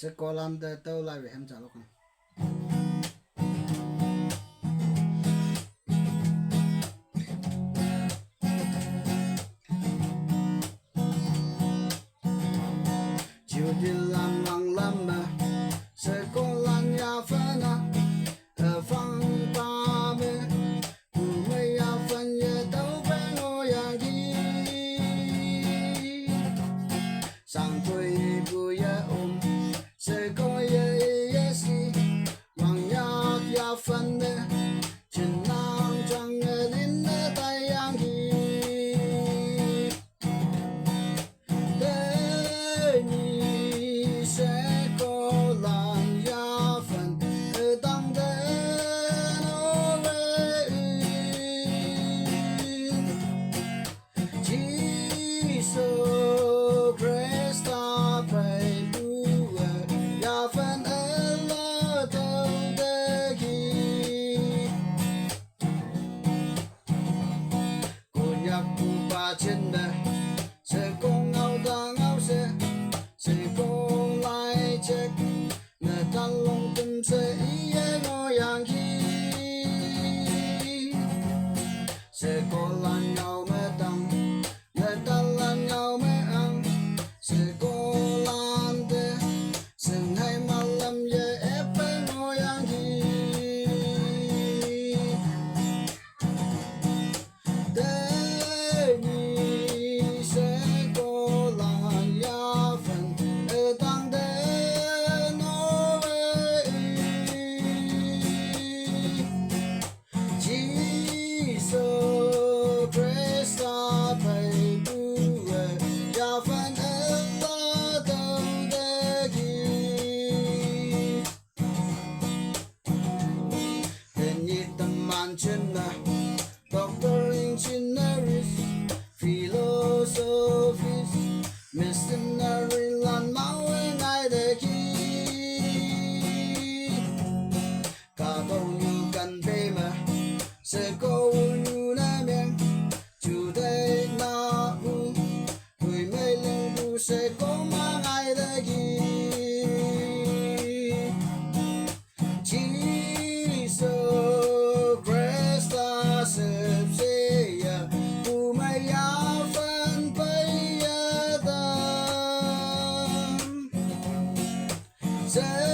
sẽ có làm tới tàu lại với em trả lúc này chiều đi làm lăng lắm mà sẽ có làm nhà phân à ở phăng ba mươi từ mấy nhà phân về tàu bé ngồi yang đi sang tuổi vui ôm sẽ có ye si mang nhà nhà phân về trên nam trăng lên tay yang đi sẽ có làn gia phần ở tăng đến ôi chỉ số Krista phải bùa gia phần ở lỡ tàu đề khi cô nhạc cụ ba trên đời sẽ có ngao ta ngao sẽ có lại chết người ta lòng tâm sẽ ý ngồi yang khi sẽ có lần nhau mới tăng người ta lần nhau mới ăn sẽ có lần thế sừng hay mà làm về ép ngồi yang khi thế nhỉ sẽ có lần gia phần ở tăng đến ôi chỉ số Krista phải bùa gia phần ở lỡ tàu đề khi tên nhị tâm man chân là Doctor Engineers Philosophies Missionary lan máu ngay đề khi cả câu như cần bê mà sẽ có như nè miệng chủ đề na u người mê lên bu sẽ có mà ngay đề khi chỉ số Krista sếp sẽ u mày áo phân bây giờ sẽ